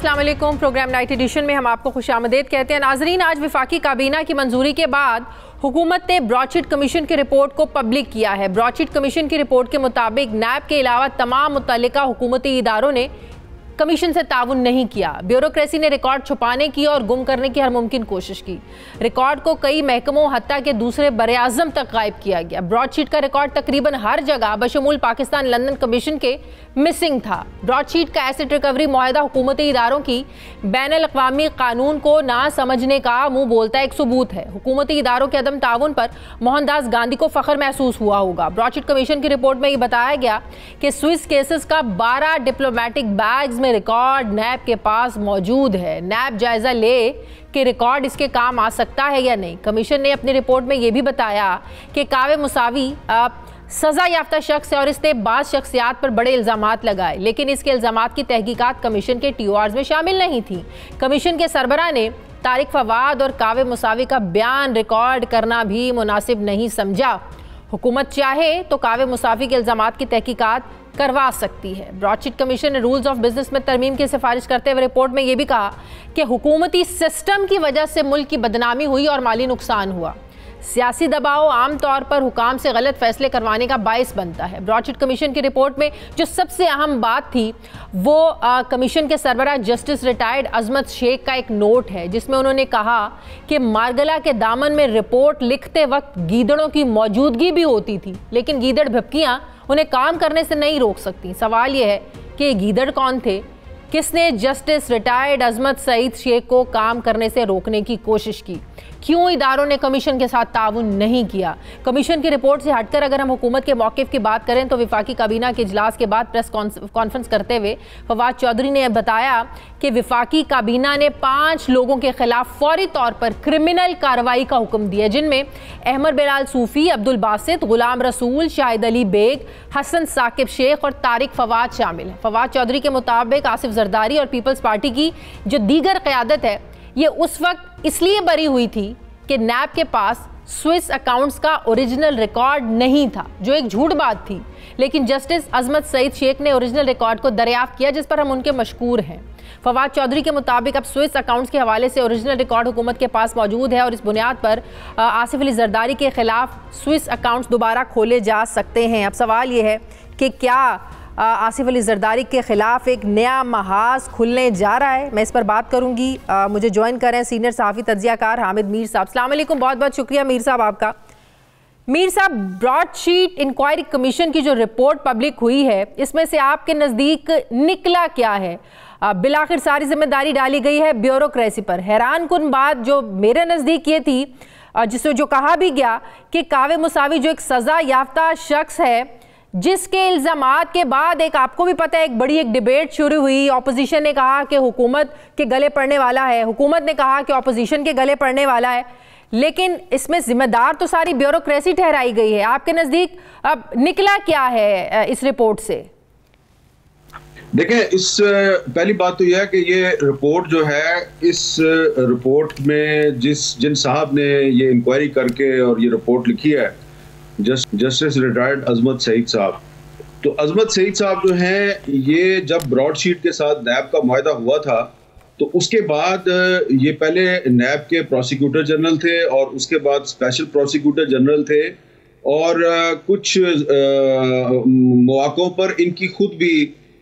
अस्सलाम वालेकुम। Programme night addition में हम आपको खुशामदीद कहते हैं। नाजरीन, आज वफाकी काबीना की मंजूरी के बाद हुकूमत ने ब्रॉडशीट कमीशन की रिपोर्ट को पब्लिक किया है। ब्रॉडशीट कमीशन की रिपोर्ट के मुताबिक नैब के अलावा तमाम मुतल्लिका हुकूमती इदारों ने कमीशन से ताउन नहीं किया। ब्यूरोक्रेसी ने रिकॉर्ड छुपाने की और गुम करने की हर मुमकिन कोशिश की। रिकॉर्ड को कई महकमों हत्ता के दूसरे बरे-आज़म तक गायब किया गया। ब्रॉडशीट का रिकॉर्ड तकरीबन हर जगह बशमूल पाकिस्तान लंदन कमीशन के मिसिंग था। ब्रॉडशीट का एसेट रिकवरी मुआहदा हुकूमती इदारों की बैनुल अक़वामी कानून को ना समझने का मुंह बोलता एक सबूत है। हुकूमती इदारों के अदम ताउन पर मोहनदास गांधी को फ़ख्र महसूस हुआ होगा। ब्रॉडशीट कमीशन की रिपोर्ट में ये बताया गया कि स्विस केसेस का 12 डिप्लोमेटिक बैग्स में रिकॉर्ड नैब के पास मौजूद है। नैब जायजा ले कि रिकॉर्ड इसके काम आ सकता है या नहीं। कमीशन ने अपनी रिपोर्ट में यह भी बताया कि कावे मुसावी सजा याफ्ता शख्स है और इसने बाज़ शख्सियात पर बड़े इल्ज़ामात लगाए, लेकिन इसके इल्ज़ामात की तहकीकात कमीशन के TORs में शामिल नहीं थी। कमीशन के सरबराह ने तारिक फवाद और कावे मुसावी का बयान रिकॉर्ड करना भी मुनासिब नहीं समझा। हुकूमत चाहे तो कावे मुसावी के इल्ज़ामात की तहकीकात करवा सकती है। ब्रॉडशीट कमीशन ने रूल्स ऑफ बिजनेस में तरमीम की सिफारिश करते हुए रिपोर्ट में यह भी कहा कि हुकूमती सिस्टम की वजह से मुल्क की बदनामी हुई और माली नुकसान हुआ। सियासी दबाव आमतौर पर हुकाम से गलत फैसले करवाने का बायस बनता है। ब्रॉडशीट कमीशन की रिपोर्ट में जो सबसे अहम बात थी वो कमीशन के सरबराह जस्टिस रिटायर्ड अजमत शेख का एक नोट है, जिसमें उन्होंने कहा कि मारगला के दामन में रिपोर्ट लिखते वक्त गीदड़ों की मौजूदगी भी होती थी, लेकिन गीदड़ भिपकियाँ उन्हें काम करने से नहीं रोक सकती। सवाल यह है कि ये गीदड़ कौन थे, किसने जस्टिस रिटायर्ड अजमत सईद शेख को काम करने से रोकने की कोशिश की, क्यों इदारों ने कमीशन के साथ ताउन नहीं किया। कमीशन की रिपोर्ट से हटकर अगर हम हुकूमत के मौक़िफ़ की बात करें तो वफाकी काबीना के इजलास के बाद प्रेस कॉन्फ्रेंस करते हुए फवाद चौधरी ने बताया कि वफाकी काबीना ने 5 लोगों के खिलाफ फौरी तौर पर क्रिमिनल कार्रवाई का हुक्म दिया, जिनमें अहमद बिलाल सूफ़ी, अब्दुल बासित, गुलाम रसूल, शाहिद अली बेग, हसन साकिब शेख और तारिक फवाद शामिल हैं। फवाद चौधरी के मुताबिक आसिफ जरदारी और पीपल्स पार्टी की जो दीगर क़यादत है ये उस वक्त इसलिए बरी हुई थी कि नैब के पास स्विस अकाउंट्स का ओरिजिनल रिकॉर्ड नहीं था, जो एक झूठ बात थी, लेकिन जस्टिस अजमत सईद शेख ने ओरिजिनल रिकॉर्ड को दरियाफ्त किया, जिस पर हम उनके मशकूर हैं। फवाद चौधरी के मुताबिक अब स्विस अकाउंट्स के हवाले से ओरिजिनल रिकॉर्ड हुकूमत के पास मौजूद है और इस बुनियाद पर आसिफ अली जरदारी के खिलाफ स्विस अकाउंट्स दोबारा खोले जा सकते हैं। अब सवाल ये है कि क्या आसिफ अली जरदारी के खिलाफ एक नया महाज खुलने जा रहा है। मैं इस पर बात करूंगी। मुझे ज्वाइन कर रहे हैं सीनियर सहाफ़ी तज्ज़ियाकार हामिद मीर साहब। अस्सलाम वालेकुम, बहुत बहुत शुक्रिया मीर साहब आपका। मीर साहब, ब्रॉडशीट इंक्वायरी कमीशन की जो रिपोर्ट पब्लिक हुई है, इसमें से आपके नज़दीक निकला क्या है? बिलाखिर सारी जिम्मेदारी डाली गई है ब्यूरोक्रेसी पर। हैरान कुन बात जो मेरे नज़दीक ये थी, जिसमें जो कहा भी गया कि कावे मुसावी जो एक सज़ा याफ्ता शख्स है, जिसके इल्ज़ामात के बाद एक आपको भी पता है एक बड़ी एक डिबेट शुरू हुई। ऑपोजिशन ने कहा कि हुकूमत के गले पड़ने वाला है, हुकूमत ने कहा कि ऑपोजिशन के गले पड़ने वाला है, लेकिन इसमें जिम्मेदार तो सारी ब्यूरोक्रेसी ठहराई गई है। आपके नज़दीक अब निकला क्या है इस रिपोर्ट से? देखें, इस पहली बात तो यह है कि ये रिपोर्ट जो है, इस रिपोर्ट में जिन साहब ने ये इंक्वायरी करके और ये रिपोर्ट लिखी है, जस्टिस रिटायर्ड अजमत सईद साहब, तो अजमत सईद साहब जो हैं, ये जब ब्रॉडशीट के साथ नैब का मुआहदा हुआ था तो उसके बाद ये पहले नैब के प्रोसिक्यूटर जनरल थे और उसके बाद स्पेशल प्रोसिक्यूटर जनरल थे, और कुछ मौक़ों पर इनकी खुद भी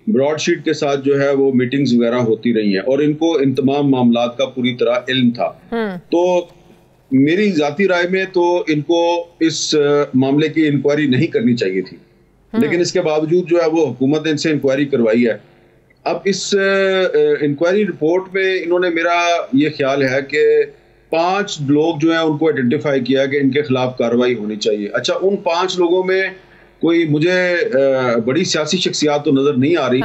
ब्रॉडशीट के साथ जो है वो मीटिंग्स वगैरह होती रही हैं और इनको इन तमाम मामलात का पूरी तरह इल्म था। तो मेरी जाती राय में तो इनको इस मामले की इंक्वायरी नहीं करनी चाहिए थी, लेकिन इसके बावजूद जो है वो हुकूमत ने इनसे इंक्वायरी करवाई है। अब इस इंक्वायरी रिपोर्ट में इन्होंने, मेरा ये ख्याल है कि 5 लोग जो हैं उनको आइडेंटिफाई किया कि इनके खिलाफ कार्रवाई होनी चाहिए। अच्छा, उन 5 लोगों में कोई मुझे बड़ी सियासी शख्सियात तो नजर नहीं आ रही।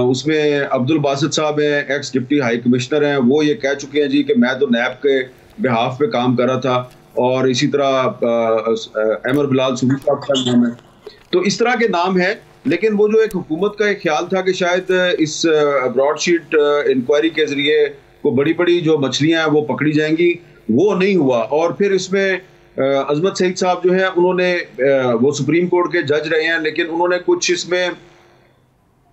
उसमें अब्दुल बासित साहब हैं, एक्स डिप्टी हाई कमिश्नर हैं, वो ये कह चुके हैं जी कि मैं तो नैब के बिहाफ पे काम कर रहा था, और इसी तरह अहमद बिलाल सूफी साहब का नाम है। तो इस तरह के नाम है, लेकिन वो जो एक हुकूमत का एक ख्याल था कि शायद इस ब्रॉडशीट इंक्वायरी के जरिए को बड़ी बड़ी जो मछलियां हैं वो पकड़ी जाएंगी, वो नहीं हुआ। और फिर इसमें अजमत सईद साहब जो है, उन्होंने वो सुप्रीम कोर्ट के जज रहे हैं, लेकिन उन्होंने कुछ इसमें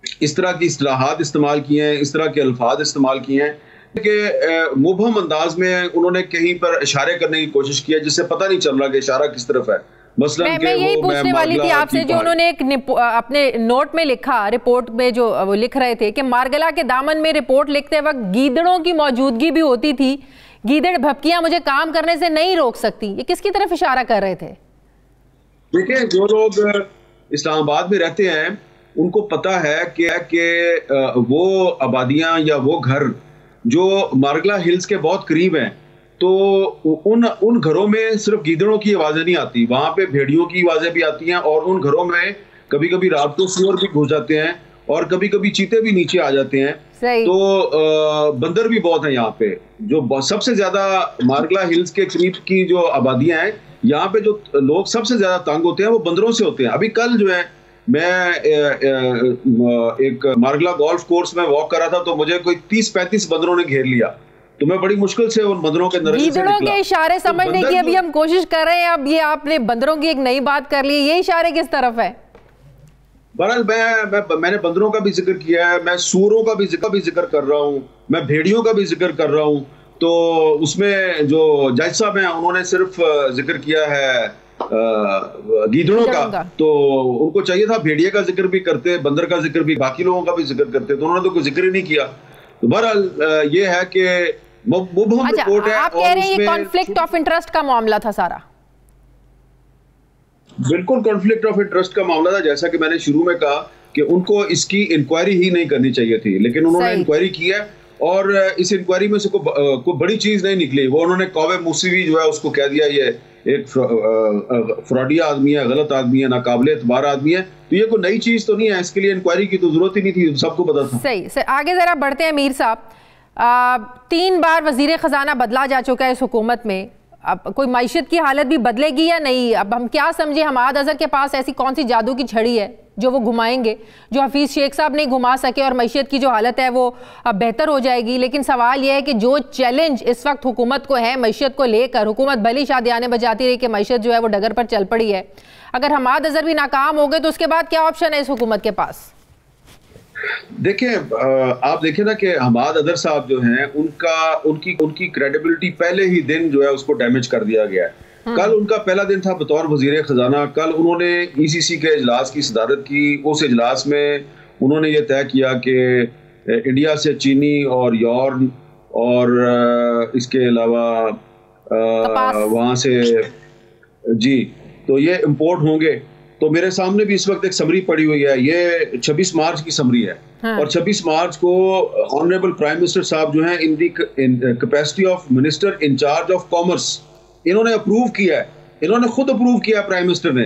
इस तरह की इस्तिलाहात इस्तेमाल किए हैं, इस तरह के अल्फाज इस्तेमाल किए हैं कि मुबहम अंदाज में उन्होंने कहीं पर इशारे करने की कोशिश की है जिससे पता नहीं चल रहा कि इशारा किस तरफ है। मैं यही पूछने वाली थी आपसे, जो उन्होंने एक अपने नोट में लिखा, रिपोर्ट में जो वो लिख रहे थे कि मारगला के दामन में रिपोर्ट लिखते वक्त गीदड़ों की मौजूदगी भी होती थी, गीदड़ भपकियां मुझे काम करने से नहीं रोक सकती। ये किसकी तरफ इशारा कर रहे थे? देखिए, जो लोग इस्लामाबाद में रहते हैं उनको पता है कि वो आबादियां या वो घर जो मारगला हिल्स के बहुत करीब हैं, तो उन घरों में सिर्फ गीदड़ों की आवाजें नहीं आती, वहां पे भेड़ियों की आवाजें भी आती हैं, और उन घरों में कभी कभी रात को सूअर भी घुस जाते हैं और कभी कभी चीते भी नीचे आ जाते हैं। तो बंदर भी बहुत है यहाँ पे। जो सबसे ज्यादा मारगला हिल्स के करीब की जो आबादियां हैं, यहाँ पे जो लोग सबसे ज्यादा तंग होते हैं वो बंदरों से होते हैं। अभी कल जो है मैं एक मारगला गोल्फ कोर्स में वॉक कर रहा था, तो मुझे कोई 30-35 बंदरों ने घेर लिया, तो मैं बड़ी मुश्किल से उन बंदरों के नरक से निकला। गीदड़ों के इशारे समझने की अभी हम कोशिश कर रहे हैं। अब ये आपने बंदरों की एक नई बात कर ली, ये इशारे किस तरफ है? बहरहाल मैंने बंदरों का भी जिक्र किया है, मैं सूरों का भी जिक्र कर रहा हूँ, मैं भेड़ियों का भी जिक्र कर रहा हूँ। तो उसमें जो जज साहब हैं उन्होंने सिर्फ जिक्र किया है गीदड़ों का, तो उनको चाहिए था भेड़िए का जिक्र भी करते, बंदर का जिक्र भी, बाकी लोगों का भी जिक्र करते, तो उन्होंने तो कोई जिक्र ही नहीं किया। तो बहरहाल ये है कि रिपोर्ट है। आप कह रहे हैं ये कॉन्फ्लिक्ट ऑफ इंटरेस्ट का मामला था सारा? बिल्कुल कॉन्फ्लिक्ट ऑफ इंटरेस्ट का मामला था। जैसा कि मैंने शुरू में कहा कि उनको इसकी इंक्वायरी ही नहीं करनी चाहिए थी, लेकिन उन्होंने इंक्वायरी की है और इस इंक्वायरी में से कोई बड़ी चीज नहीं निकली। वो उन्होंने कौवे मूसवी जो है उसको कह दिया ये एक फ्रॉडिया आदमी है, गलत आदमी है, नाकाबिले एतबार आदमी है। तो ये कोई नई चीज तो नहीं है, इसके लिए इंक्वायरी की तो जरूरत ही नहीं थी, सबको पता था। सही सर, आगे जरा बढ़ते हैं। मीर साहब, 3 बार वजीर खजाना बदला जा चुका है इस हुकूमत में, अब कोई मईशत की हालत भी बदलेगी या नहीं? अब हम क्या समझे, हमाद अजहर के पास ऐसी कौन सी जादू की छड़ी है जो वो घुमाएंगे, जो हफीज़ शेख साहब नहीं घुमा सके, और मईशत की जो हालत है वो अब बेहतर हो जाएगी? लेकिन सवाल यह है कि जो चैलेंज इस वक्त हुकूमत को है मईशत को लेकर, हुकूमत भली शादियाने बजाती रही कि मईशत जो है वो डगर पर चल पड़ी है, अगर हमाद अजहर भी नाकाम हो गए तो उसके बाद क्या ऑप्शन है इस हुकूमत के पास? देखिए, आप देखें ना कि हमाद अजहर साहब जो हैं उनकी क्रेडिबिलिटी पहले ही दिन जो है उसको डैमेज कर दिया गया है। कल उनका पहला दिन था बतौर वजीर खजाना। कल उन्होंने ECC के इजलास की सदारत की। उस इजलास में उन्होंने ये तय किया कि इंडिया से चीनी और यॉर्न और इसके अलावा वहाँ से जी, तो ये इम्पोर्ट होंगे। तो मेरे सामने भी इस वक्त एक समरी पड़ी हुई है, ये 26 मार्च की समरी है। और 26 मार्च को ऑनरेबल प्राइम मिनिस्टर साहब जो हैं in capacity of minister incharge of commerce, इन्होंने अप्रूव किया है, इन्होंने खुद अप्रूव किया प्राइम मिनिस्टर ने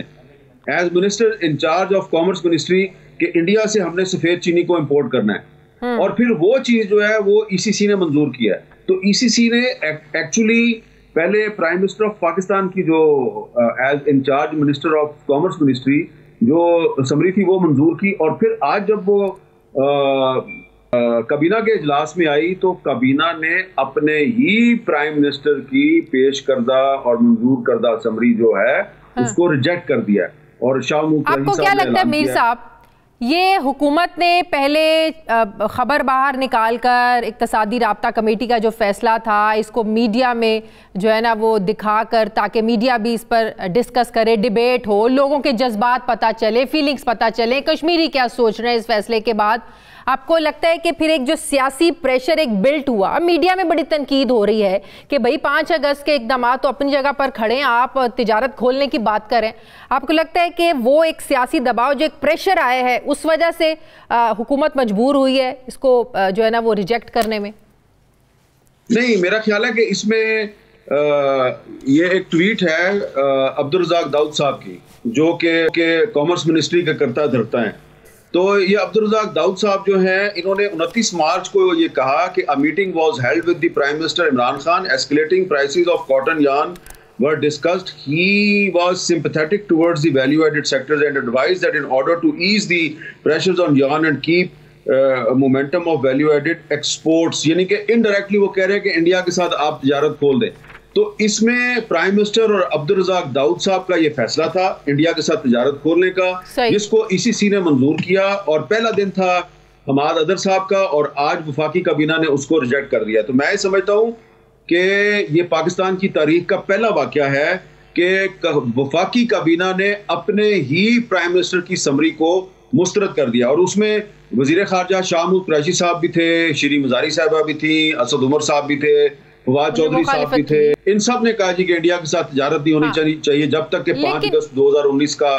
as minister incharge of commerce ministry कि इंडिया से हमने सफेद चीनी को इंपोर्ट करना है। और फिर वो चीज जो है वो ECC ने मंजूर किया है। तो ECC ने एक्चुअली पहले प्राइम मिनिस्टर ऑफ पाकिस्तान की जो as incharge minister of commerce ministry जो समरी थी वो मंजूर की, और फिर आज जब वो काबीना के इजलास में आई तो काबीना ने अपने ही प्राइम मिनिस्टर की पेश करदा और मंजूर करदा समरी जो है उसको रिजेक्ट कर दिया है। और शाह मुकर्रम आपको क्या लगता है मीर साहब, ये हुकूमत ने पहले खबर बाहर निकाल कर इक्तिसादी राब्ता कमेटी का जो फैसला था इसको मीडिया में जो है ना वो दिखाकर, ताकि मीडिया भी इस पर डिस्कस करे, डिबेट हो, लोगों के जज्बात पता चले, फीलिंग्स पता चले, कश्मीरी क्या सोच रहे हैं इस फैसले के बाद, आपको लगता है कि फिर एक जो सियासी प्रेशर एक बिल्ट हुआ, मीडिया में बड़ी तनकीद हो रही है कि भाई 5 अगस्त के इकदाम तो अपनी जगह पर खड़े हैं, आप तिजारत खोलने की बात करें, आपको लगता है कि वो एक सियासी दबाव जो एक प्रेशर आया है उस वजह से हुकूमत मजबूर हुई है इसको जो है ना वो रिजेक्ट करने में? नहीं, मेरा ख्याल है कि इसमें ये एक ट्वीट है अब्दुल रज़ाक दाऊद साहब की, जो कि कॉमर्स मिनिस्ट्री का करता धरता है। तो ये अब्दुल रज़ाक दाऊद साहब जो हैं, इन्होंने 29 मार्च को ये कहा कि a meeting was held with the prime minister Imran Khan, escalating prices of cotton yarn were discussed. He was sympathetic towards the value-added sectors and advised that in order to ease the pressures on yarn and keep momentum of value-added exports, यानी कि indirectly वो कह रहे हैं कि India के साथ आप तिजारत खोल दें। तो इसमें प्राइम मिनिस्टर और अब्दुल रज़ाक दाऊद साहब का ये फैसला था इंडिया के साथ तिजारत खोलने का, जिसको ICC ने मंजूर किया, और पहला दिन था हमाद अदर साहब का, और आज वफाकी काबीना ने उसको रिजेक्ट कर दिया। तो मैं समझता हूं कि ये पाकिस्तान की तारीख का पहला वाकया है कि वफाकी काबीना ने अपने ही प्राइम मिनिस्टर की समरी को मुस्तरद कर दिया, और उसमें वजीर खारजा शाह महमूद कुरैशी साहब भी थे, श्री मजारी साहबा भी थी, असद उमर साहब भी थे, फवाद चौधरी साहब भी थे। इन सब ने कहा जी कि इंडिया के साथ तिजारत नहीं होनी चाहिए जब तक कि 5 अगस्त 2019 का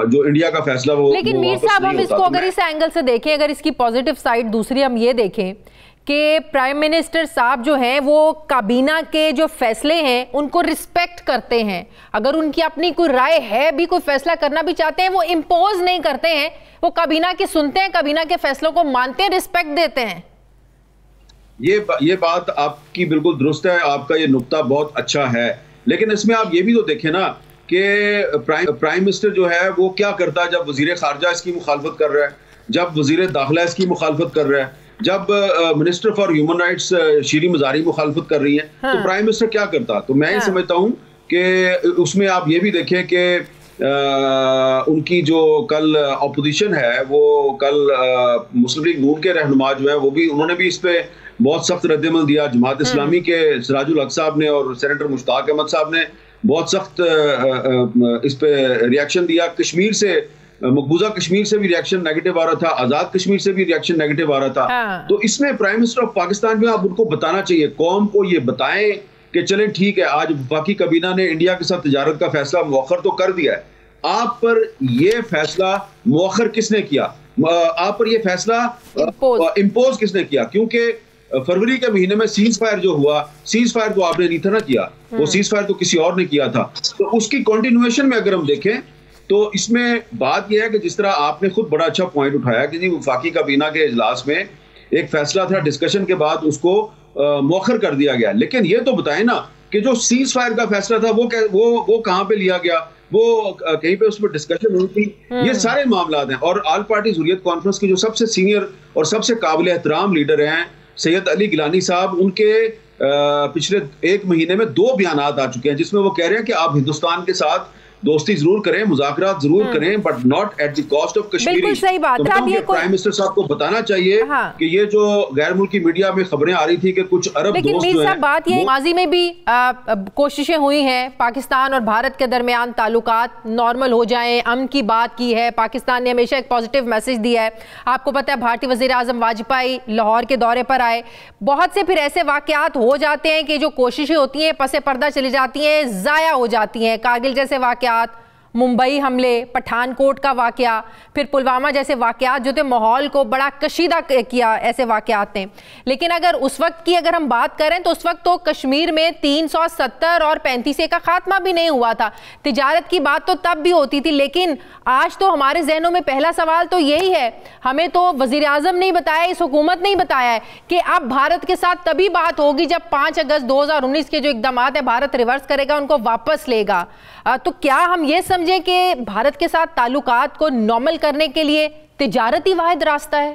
जो इंडिया का फैसला वो लेकिन मीर साहब हम इसको अगर इस एंगल से देखें, अगर इसकी पॉजिटिव साइड दूसरी हम ये देखें कि प्राइम मिनिस्टर साहब जो हैं वो काबीना के जो फैसले हैं उनको रिस्पेक्ट करते हैं, अगर उनकी अपनी कोई राय है भी, कोई फैसला करना भी चाहते हैं, वो इम्पोज नहीं करते हैं, वो काबीना की सुनते हैं, काबीना के फैसलों को मानते हैं, रिस्पेक्ट देते हैं। ये बात आपकी बिल्कुल दुरुस्त है, आपका ये नुक्ता बहुत अच्छा है, लेकिन इसमें आप ये भी तो देखें ना कि प्राइम मिनिस्टर जो है वो क्या करता है जब वजीर खारजा इसकी मुखालफत कर रहा है, जब वजीर दाखिला इसकी मुखालफत कर रहा है, जब minister for human rights Shri Mazari मुखालफत कर रही है, तो प्राइम मिनिस्टर क्या करता? तो मैं ये समझता हूँ कि उसमें आप ये भी देखें कि उनकी जो कल अपोजिशन है, वो कल मुस्लिम लीग नून के रहनुमा जो है वो भी, उन्होंने भी इस पे बहुत सख्त रद्दमल दिया। जमात इस्लामी के सिराजुल हक साहब ने और सेनेटर मुश्ताक अहमद साहब ने बहुत सख्त इस पे रिएक्शन दिया। कश्मीर से, मकबूजा कश्मीर से भी रिएक्शन नेगेटिव आ रहा था, आजाद कश्मीर से भी रिएक्शन नेगेटिव आ रहा था। तो इसमें प्राइम मिनिस्टर ऑफ पाकिस्तान में आप उनको बताना चाहिए, कौम को ये बताएं कि चलें ठीक है, आज वफाकी काबीना ने इंडिया के साथ तिजारत का फैसला मुअख्खर तो कर दिया है, आप पर ये फैसला मुअख्खर किसने किया? आप पर ये फैसला इम्पोज किसने किया? क्योंकि फरवरी के महीने में सीज फायर जो हुआ, सीज फायर तो आपने नहीं था ना किया, वो सीज फायर तो किसी और ने किया था। तो उसकी कंटिन्यूएशन में अगर हम देखें तो इसमें बात यह है कि जिस तरह आपने खुद बड़ा अच्छा पॉइंट उठाया कि जी वफाकी काबीना के इजलास में एक फैसला था, डिस्कशन के बाद उसको मुअख्खर कर दिया गया, लेकिन ये तो बताएं ना कि जो सीज फायर का फैसला था वो कहाँ पे लिया गया, वो कहीं पे उस पर डिस्कशन हुई थी? ये सारे मामला हैं। और ऑल पार्टी हुर्रियत कॉन्फ्रेंस के जो सबसे सीनियर और सबसे काबिल एहतराम लीडर हैं सैयद अली गिलानी साहब, उनके पिछले 1 महीने में 2 बयानात आ चुके हैं जिसमें वो कह रहे हैं कि आप हिंदुस्तान के साथ दोस्ती जरूर करें, मुज़ाकरात जरूर करें, but not at the cost of Kashmir. बिल्कुल सही बात है। तो प्राइम मिनिस्टर साहब को बताना चाहिए कि ये जो गैर मुल्की मीडिया में खबरें आ रही थी कि कुछ अरब दोस्त जो हैं, बात ये माजी में भी कोशिशें हुई हैं पाकिस्तान और भारत के दरमियान ताल्लुकात नॉर्मल हो जाएं, अमन की बात की है, पाकिस्तान ने हमेशा एक पॉजिटिव मैसेज दिया है। आपको पता है भारतीय वजीर आजम वाजपेयी लाहौर के दौरे पर आए, बहुत से फिर ऐसे वाकयात हो जाते हैं कि जो कोशिशें होती हैं पसे पर्दा चली जाती हैं, ज़ाया हो जाती हैं। कारगिल जैसे वाकयात, मुंबई हमले, पठानकोट का वाकया, फिर पुलवामा जैसे वाकयात जो थे माहौल को बड़ा कशीदा किया, ऐसे वाकयात ने। लेकिन अगर उस वक्त की अगर हम बात करें तो उस वक्त तो कश्मीर में 370 और 35 का खात्मा भी नहीं हुआ था। तिजारत की बात तो तब भी होती थी, लेकिन आज तो हमारे जहनों में पहला सवाल तो यही है, हमें तो वजीर आजम नहीं बताया, इस हुकूमत नहीं बताया है कि अब भारत के साथ तभी बात होगी जब 5 अगस्त 2019 के जो इकदाम है भारत रिवर्स करेगा, उनको वापस लेगा। तो क्या हम ये समझे कि भारत के साथ ताल्लुकात को नॉर्मल करने के लिए तिजारत ही वाहिद रास्ता है?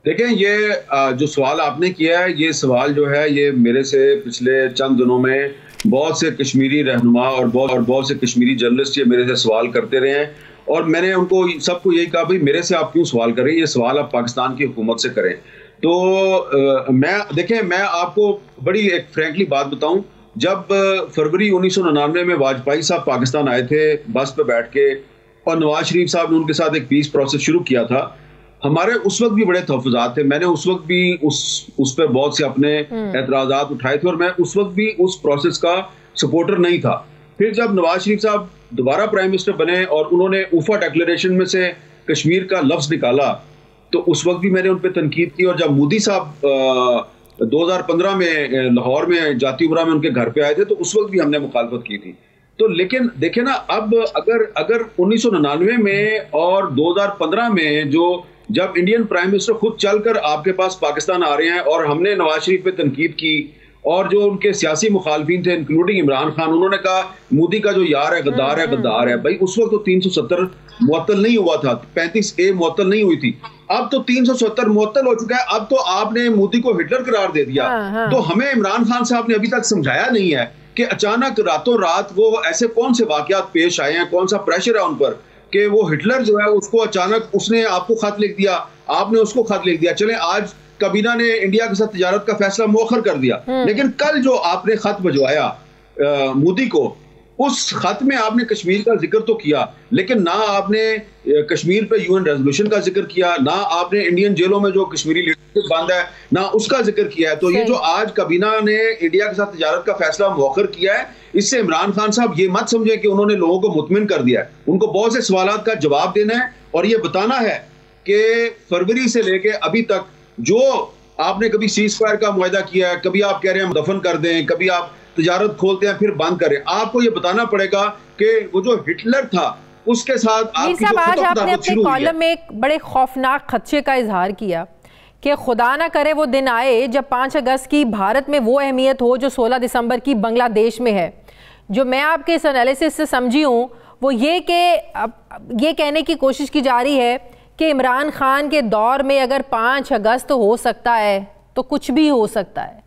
देखें, ये जो सवाल आपने किया है, ये सवाल जो है ये मेरे से पिछले चंद दिनों में बहुत से कश्मीरी रहनुमा और बहुत से कश्मीरी जर्नलिस्ट ये मेरे से सवाल करते रहे हैं, और मैंने उनको सबको यही कहा, भाई मेरे से आप क्यों सवाल करें, ये सवाल आप पाकिस्तान की हुकूमत से करें। तो मैं आपको बड़ी एक फ्रैंकली बात बताऊं, जब फरवरी 1999 में वाजपेयी साहब पाकिस्तान आए थे बस पे बैठ के, और नवाज शरीफ साहब ने उनके साथ एक पीस प्रोसेस शुरू किया था, हमारे उस वक्त भी बड़े तहफ़्फ़ुज़ात थे। मैंने उस वक्त भी उस पर बहुत से अपने एतराज़ात उठाए थे, और मैं उस वक्त भी उस प्रोसेस का सपोर्टर नहीं था। फिर जब नवाज शरीफ साहब दोबारा प्राइम मिनिस्टर बने और उन्होंने उफा डिक्लेरेशन में से कश्मीर का लफ्ज़ निकाला, तो उस वक्त भी मैंने उन पर तनकीद की। और जब मोदी साहब 2015 में लाहौर में जाती उमरा में उनके घर पे आए थे, तो उस वक्त भी हमने मुखालफत की थी। तो लेकिन देखे ना, अब अगर 1999 में और 2015 में जब इंडियन प्राइम मिनिस्टर खुद चलकर आपके पास पाकिस्तान आ रहे हैं और हमने नवाज शरीफ पे तनकीद की, और जो उनके सियासी मुखालफिन थे इंक्लूडिंग इमरान खान, उन्होंने कहा मोदी का जो यार है गद्दार है, गद्दार है। भाई उस वक्त तो 370 मुअत्तल नहीं हुआ था, 35A मुअत्तल नहीं हुई थी। अब तो 370 मुअत्तल हो चुका है। अब तो आपने मोदी को हिटलर करार दे दिया। तो हमें इमरान खान साहब ने अभी तक समझाया नहीं है कि अचानक रातों रात वो ऐसे कौन से वाकयात पेश आए हैं, कौन सा प्रेशर है उन पर कि वो हिटलर जो है उसको अचानक उसने आपको खत लिख दिया, आपने उसको खत लिख दिया। चले आज काबीना ने इंडिया के साथ तिजारत का फैसला मौखर कर दिया, लेकिन कल जो आपने खत भिजवाया मोदी को, उस खत में आपने कश्मीर का जिक्र तो किया, लेकिन ना आपने कश्मीर पे यूएन रेजोल्यूशन का जिक्र किया, ना आपने इंडियन जेलों में जो कश्मीरी लीडरशिप बंद है ना उसका जिक्र किया है। तो ये जो आज काबीना ने इंडिया के साथ तिजारत का फैसला मौखर किया है, इससे इमरान खान साहब ये मत समझे कि उन्होंने लोगों को मुतमिन कर दिया है। उनको बहुत से सवालात का जवाब देना है और ये बताना है कि फरवरी से लेके अभी तक जो आपने कभी सीज फायर का मुआहदा किया है, कभी आप कह रहे हैं दफन कर दें, कभी आप तिजारत खोलते हैं फिर बंद करें, आपको ये बताना पड़ेगा कि वो जो हिटलर था उसके साथ आपकी जो आज आपने अपने कॉलम में एक बड़े खौफनाक खदशे का इजहार किया कि खुदा ना करे वो दिन आए जब 5 अगस्त की भारत में वो अहमियत हो जो 16 दिसंबर की बांग्लादेश में है। जो मैं आपके इस एनालिसिस से समझी हूँ वो ये कि ये कहने की कोशिश की जा रही है कि इमरान खान के दौर में अगर 5 अगस्त हो सकता है तो कुछ भी हो सकता है।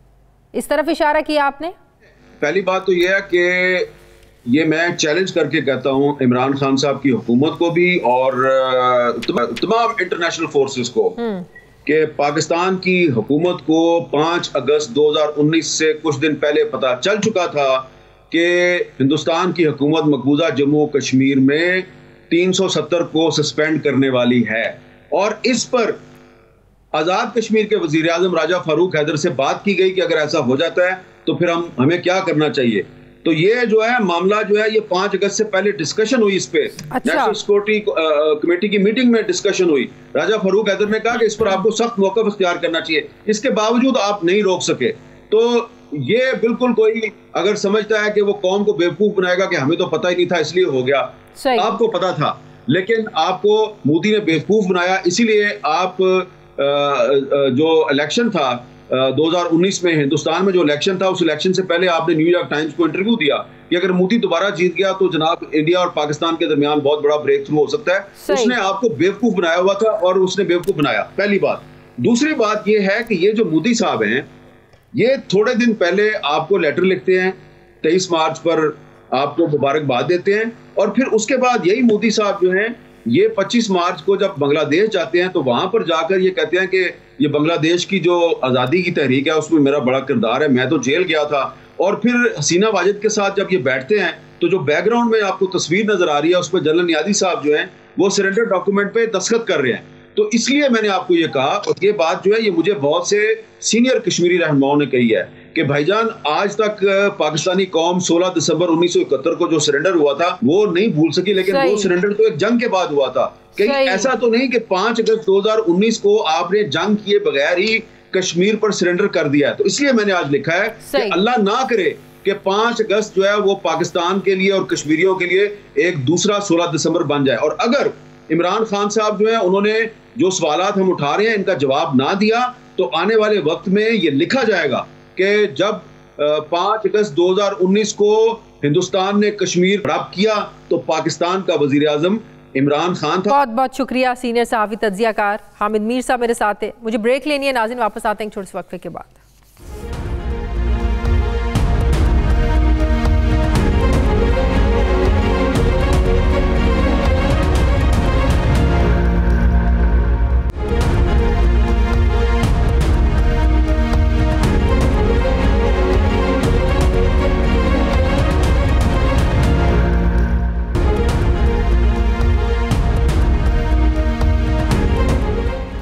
इस तरफ इशारा किया आपने। पहली बात तो यह है कि ये मैं चैलेंज करके कहता हूं इमरान खान साहब की हुकूमत को भी और तमाम इंटरनेशनल फोर्सेस को कि पाकिस्तान की हुकूमत को 5 अगस्त 2019 से कुछ दिन पहले पता चल चुका था कि हिंदुस्तान की हुकूमत मकबूजा जम्मू कश्मीर में 370 को सस्पेंड करने वाली है, और इस पर आज़ाद कश्मीर के वजीर आज़म राजा फारूक हैदर से बात की गई कि अगर ऐसा हो जाता है तो फिर हमें क्या करना चाहिए। तो ये जो है मामला जो है ये 5 अगस्त से पहले डिस्कशन हुई, इस पे नेशनल सिक्योरिटी कमेटी की मीटिंग में डिस्कशन हुई। राजा फारूक हैदर ने कहा कि इस पर आपको सख्त मौक़िफ़ इख्तियार करना चाहिए, इसके बावजूद आप नहीं रोक सके। तो ये बिल्कुल कोई अगर समझता है कि वो कौम को बेवकूफ बनाएगा कि हमें तो पता ही नहीं था इसलिए हो गया, आपको पता था लेकिन आपको मोदी ने बेवकूफ बनाया। इसीलिए आप जो इलेक्शन था 2019 में हिंदुस्तान में जो इलेक्शन था उस इलेक्शन से पहले आपने न्यूयॉर्क टाइम्स को इंटरव्यू दिया कि अगर मोदी दोबारा जीत गया तो जनाब इंडिया और पाकिस्तान के दरमियान बहुत बड़ा ब्रेक थ्रू हो सकता है। उसने आपको बेवकूफ बनाया हुआ था और उसने बेवकूफ बनाया, पहली बात। दूसरी बात यह है कि ये जो मोदी साहब हैं ये थोड़े दिन पहले आपको लेटर लिखते हैं, 23 मार्च पर आपको मुबारकबाद देते हैं, और फिर उसके बाद यही मोदी साहब जो हैं ये 25 मार्च को जब बांग्लादेश जाते हैं तो वहां पर जाकर ये कहते हैं कि ये बांग्लादेश की जो आज़ादी की तहरीक है उसमें मेरा बड़ा किरदार है, मैं तो जेल गया था। और फिर हसीना वाजिद के साथ जब ये बैठते हैं तो जो बैकग्राउंड में आपको तस्वीर नजर आ रही है उस पर जनरल नियाज़ी साहब जो हैं वो सरेंडर डॉक्यूमेंट पे दस्तखत कर रहे हैं। तो इसलिए मैंने आपको ये कहा, और ये बात जो है ये मुझे बहुत से सीनियर कश्मीरी रहनुमाओं ने कही है कि भाईजान आज तक पाकिस्तानी कौम 16 दिसंबर 1971 को जो सरेंडर हुआ था वो नहीं भूल सकी, लेकिन वो सरेंडर तो एक जंग के बाद हुआ था। कहीं ऐसा तो नहीं कि 5 अगस्त 2019 को आपने जंग किए बगैर ही कश्मीर पर सरेंडर कर दिया है। तो इसलिए मैंने आज लिखा है कि अल्लाह ना करे कि 5 अगस्त जो है वो पाकिस्तान के लिए और कश्मीरियों के लिए एक दूसरा 16 दिसंबर बन जाए। और अगर इमरान खान साहब जो है उन्होंने जो सवालात हम उठा रहे हैं इनका जवाब ना दिया तो आने वाले वक्त में ये लिखा जाएगा कि जब 5 अगस्त 2019 को हिंदुस्तान ने कश्मीर हड़प किया तो पाकिस्तान का वजीर आजम इमरान खान था। बहुत बहुत शुक्रिया सीनियर सहाफ़ी तज्ज़ियाकार हामिद मीर साहब मेरे साथ है। मुझे ब्रेक लेनी है नाज़रीन, वापस आते हैं छोटे से वक्फे के बाद।